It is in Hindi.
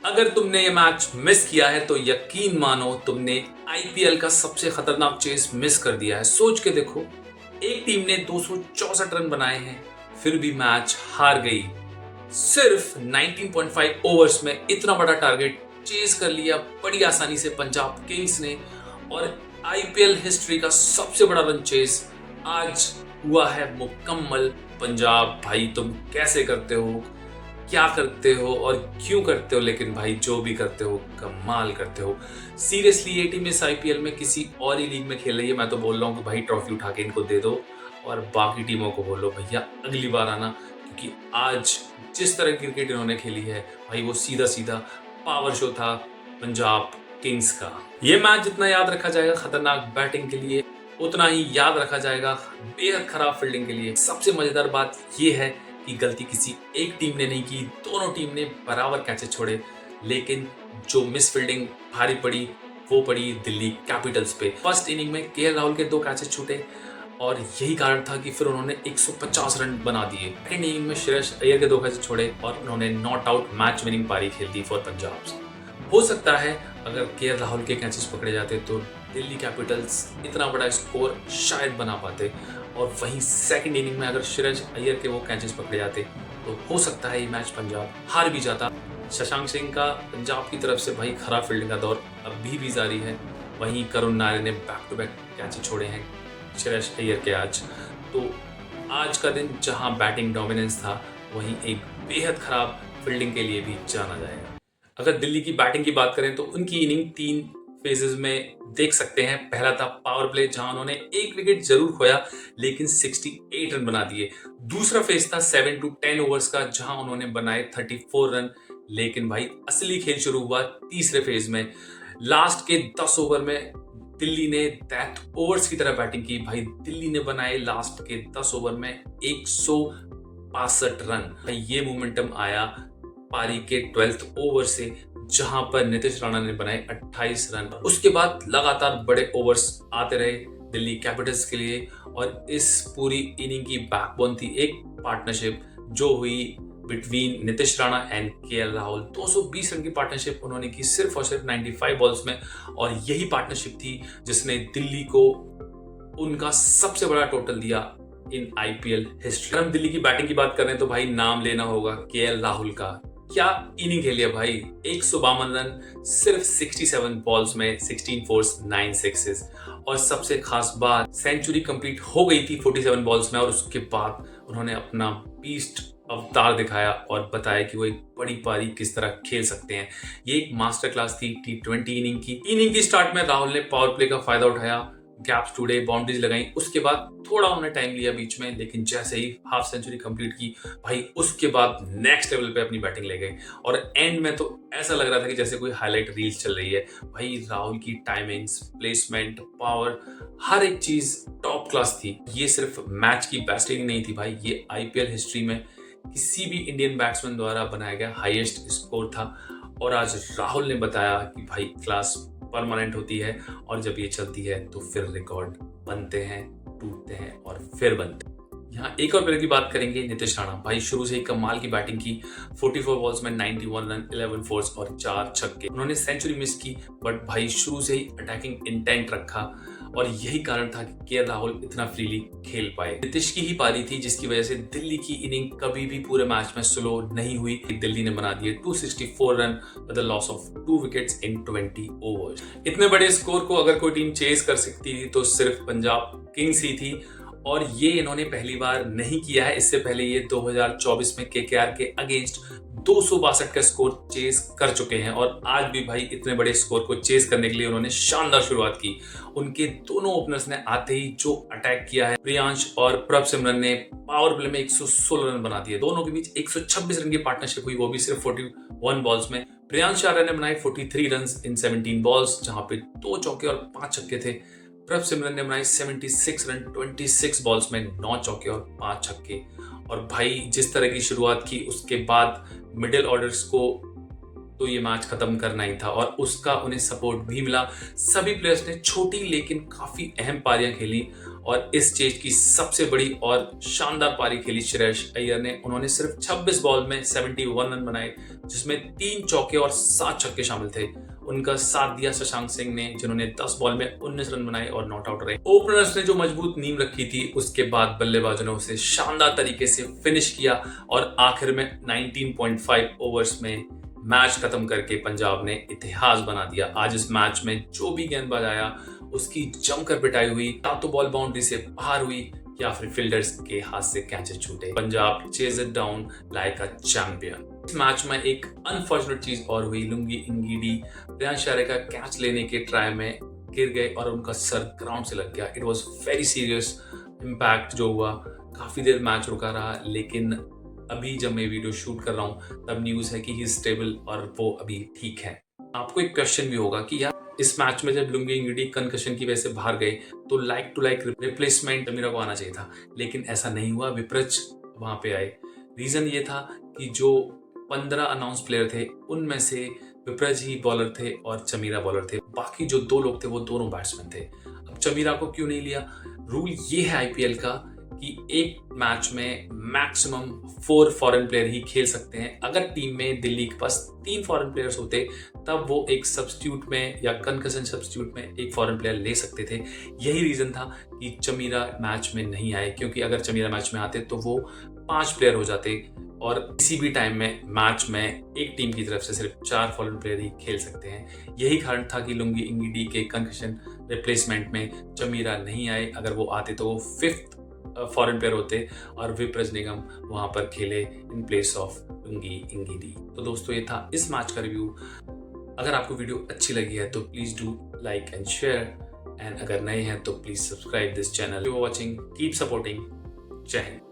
अगर तुमने ये मैच मिस किया है तो यकीन मानो तुमने आईपीएल का सबसे खतरनाक चेस मिस कर दिया है। सोच के देखो, एक टीम ने 264 रन बनाए हैं, फिर भी मैच हार गई। सिर्फ 19.5 ओवर्स में इतना बड़ा टारगेट चेज कर लिया बड़ी आसानी से पंजाब किंग्स ने। और आईपीएल हिस्ट्री का सबसे बड़ा रन चेस आज हुआ है मुकम्मल। पंजाब भाई, तुम कैसे करते हो, क्या करते हो और क्यों करते हो, लेकिन भाई जो भी करते हो कमाल करते हो। सीरियसली ये टीम इस आईपीएल में किसी और ही लीग में खेल रही है। मैं तो बोल रहा हूँ कि भाई ट्रॉफी उठा के इनको दे दो और बाकी टीमों को बोलो भैया अगली बार आना, क्योंकि आज जिस तरह की क्रिकेट इन्होंने खेली है भाई वो सीधा सीधा पावर शो था पंजाब किंग्स का। ये मैच जितना याद रखा जाएगा खतरनाक बैटिंग के लिए, उतना ही याद रखा जाएगा बेहद खराब फील्डिंग के लिए। सबसे मजेदार बात यह है कि गलती किसी एक टीम ने नहीं की, दोनों टीम ने बराबर कैचेस छोड़े, लेकिन जो मिस फील्डिंग भारी पड़ी वो पड़ी दिल्ली कैपिटल्स पे। फर्स्ट इनिंग में केएल राहुल के 2 कैचेस छूटे और यही कारण था कि फिर उन्होंने 150 रन बना दिए। सेकेंड इनिंग में श्रेयस अय्यर के 2 कैचेस छोड़े और उन्होंने नॉट आउट मैच विनिंग पारी खेल दी फॉर पंजाब। हो सकता है अगर केएल राहुल के कैचेस पकड़े जाते तो दिल्ली कैपिटल्स इतना बड़ा स्कोर शायद बना पाते, और वहीं सेकंड इनिंग में अगर श्रेयस अय्यर के वो कैचेस पकड़े जाते तो हो सकता है ये मैच पंजाब हार भी जाता। शशांक सिंह का पंजाब की तरफ से भाई खराब फील्डिंग का दौर अभी भी जारी है। वहीं करुण नायर ने बैक टू बैक कैचेस छोड़े हैं श्रेयस अय्यर के आज। तो आज का दिन जहां बैटिंग डोमिनेंस था, वहीं एक बेहद खराब फील्डिंग के लिए भी जाना जाएगा। अगर दिल्ली की बैटिंग की बात करें तो उनकी इनिंग 3 फेजेस में देख सकते हैं। पहला था पावर प्ले, जहां उन्होंने 1 विकेट जरूर खोया लेकिन 68 रन बना दिए। दूसरा फेज था 7 to 10 ओवर्स का, जहां उन्होंने बनाए 34 रन। लेकिन भाई असली खेल शुरू हुआ तीसरे फेज में। लास्ट के 10 ओवर में दिल्ली ने डेथ ओवर्स की तरह बैटिंग की। भाई दिल्ली ने बनाए लास्ट के 10 ओवर में 162 रन। भाई ये मोमेंटम आया पारी के 12th ओवर से, जहां पर नीतीश राणा ने बनाए 28 रन। उसके बाद लगातार बड़े ओवर्स आते रहे दिल्ली कैपिटल्स के लिए, और इस पूरी इनिंग की बैकबोन थी एक पार्टनरशिप जो हुई between Nitish Rana and KL Rahul. 220 run की पार्टनरशिप उन्होंने की सिर्फ और सिर्फ 95 बॉल्स में, और यही पार्टनरशिप थी जिसने दिल्ली को उनका सबसे बड़ा टोटल दिया इन आईपीएल हिस्ट्री। हम दिल्ली की बैटिंग की बात कर रहे हैं तो भाई नाम लेना होगा केएल राहुल का। क्या इनिंग खेली है भाई, 152 रन सिर्फ 67 बॉल्स में, 16 फोर्स 9 सिक्सेस। और सबसे खास बात, सेंचुरी कंप्लीट हो गई थी 47 बॉल्स में, और उसके बाद उन्होंने अपना बीस्ट अवतार दिखाया और बताया कि वो एक बड़ी पारी किस तरह खेल सकते हैं। ये एक मास्टर क्लास थी T20 इनिंग की। इनिंग की स्टार्ट में राहुल ने पावर प्ले का फायदा उठाया, गैप्स टूटे, बाउंड्रीज लगाई। उसके बाद थोड़ा उन्होंने टाइम लिया बीच में, लेकिन जैसे ही हाफ सेंचुरी कंप्लीट की भाई उसके बाद नेक्स्ट लेवल पे अपनी बैटिंग ले गए। और एंड में तो ऐसा लग रहा था कि जैसे कोई हाईलाइट रील्स चल रही है। भाई राहुल की टाइमिंग्स, प्लेसमेंट, पावर, हर एक चीज टॉप क्लास थी। ये सिर्फ मैच की बेस्ट इनिंग नहीं थी भाई, ये आईपीएल हिस्ट्री में किसी भी इंडियन बैट्समैन द्वारा बनाया गया हाईएस्ट स्कोर था। और आज राहुल ने बताया कि भाई क्लास परमानेंट होती है, और जब ये चलती है तो फिर रिकॉर्ड बनते हैं, टूटते हैं और फिर बनते हैं। यहाँ एक और प्लेयर की बात करेंगे, नीतीश राणा। भाई शुरू से ही कमाल की बैटिंग की, 44 बॉल्स में 91 रन, 11 फोर्स और 4 छक्के। उन्होंने सेंचुरी मिस की, बट भाई शुरू से ही अटैकिंग इंटेंट रखा, और यही कारण था कि केएल राहुल इतना फ्रीली खेल पाए। नीतीश की ही पारी थी जिसकी वजह से दिल्ली की इनिंग कभी भी पूरे मैच में स्लो नहीं हुई। दिल्ली ने बना दिए 264 run with the loss of 2 wickets in 20 overs. इतने बड़े स्कोर को अगर कोई टीम चेस कर सकती थी तो सिर्फ पंजाब किंग्स ही थी, और ये इन्होंने पहली बार नहीं किया है। इससे पहले ये 2024 में केकेआर के अगेंस्ट 262 का स्कोर चेस कर चुके हैं, और आज भी भाई इतने बड़े स्कोर को चेस करने के लिए उन्होंने शानदार शुरुआत की। उनके दोनों ओपनर्स ने आते ही जो अटैक किया है, प्रियांश और प्रभसिमरन ने पावर प्ले में 116 रन बना दिए। दोनों के बीच 126 रन की पार्टनरशिप हुई, वो भी सिर्फ 41 बॉल्स में। प्रियांश आर्या ने बनाए 43 रन इन 17 बॉल्स, जहां पे 2 चौके और 5 छक्के थे। प्रभसिमरन ने बनाए 76 रन 26 बॉल्स में, 9 चौके और 5 छक्के। और भाई जिस तरह की शुरुआत की उसके बाद मिडिल ऑर्डर्स को तो ये मैच खत्म करना ही था, और उसका उन्हें सपोर्ट भी मिला। सभी प्लेयर्स ने छोटी लेकिन काफी अहम पारियां खेली, और इस स्टेज की सबसे बड़ी और शानदार पारी खेली श्रेयस अय्यर ने। उन्होंने सिर्फ 26 बॉल में 71 रन बनाए, जिसमें 3 चौके और 7 छक्के शामिल थे। उनका साथ दिया शशांक सिंह ने, जिन्होंने 10 बॉल में 19 रन बनाए और नॉट आउट रहे। ओपनर्स ने जो मजबूत नींव रखी थी, उसके बाद बल्लेबाजों ने उसे शानदार तरीके से फिनिश किया और आखिर में 19.5 ओवर्स में मैच खत्म करके पंजाब ने इतिहास बना दिया। आज इस मैच में जो भी गेंदबाज आया, उसकी जमकर पिटाई हुई। या तो बॉल बाउंड्री से बाहर हुई या फिर फील्डर्स के हाथ से कैचेस छूटे। Punjab chase it down like a champion. इस मैच में एक अनफॉर्चुनेट चीज और हुई। लुंगी इंगीडी प्रियांश आर्य का कैच लेने के ट्राई में गिर गए और उनका सर ग्राउंड से लग गया। It was very serious impact जो हुआ। काफी देर मैच रुका रहा, लेकिन अभी जब मैं वीडियो शूट कर रहा हूँ तब न्यूज है कि ही स्टेबल और वो अभी ठीक है। आपको एक क्वेश्चन भी होगा कि यार इस मैच में जब लुंगी इंगीडी कंकशन की वजह से बाहर गए तो like to like replacement Chameera को आना चाहिए था, लेकिन ऐसा नहीं हुआ। विपरज वहां पे आए। रीजन ये था कि जो 15 अनाउंस प्लेयर थे उनमें से विपरज ही बॉलर थे और चमीरा बॉलर थे। बाकी जो 2 लोग थे वो दोनों बैट्समैन थे। अब चमीरा को क्यों नहीं लिया? रूल ये है आईपीएल का कि एक मैच में मैक्सिमम 4 फॉरेन प्लेयर ही खेल सकते हैं। अगर टीम में दिल्ली के पास 3 फॉरेन प्लेयर्स होते तब वो एक सब्स्टिट्यूट में या कंकशन सब्स्टिट्यूट में एक फॉरेन प्लेयर ले सकते थे। यही रीजन था कि चमीरा मैच में नहीं आए, क्योंकि अगर चमीरा मैच में आते तो वो 5 प्लेयर हो जाते और किसी भी टाइम में मैच में एक टीम की तरफ से सिर्फ 4 फॉरेन प्लेयर ही खेल सकते हैं। यही कारण था कि लुंगी इंगीडी के कंकशन रिप्लेसमेंट में चमीरा नहीं आए। अगर वो आते तो वो 5th फॉरेन प्लेयर होते और विपरज निगम वहां पर खेले इन प्लेस ऑफ लुंगी इंगीडी। तो दोस्तों ये था इस मैच का रिव्यू। अगर आपको वीडियो अच्छी लगी है तो please do like and share, and अगर नए हैं तो please subscribe this channel. Watching, keep supporting. जय हिंद।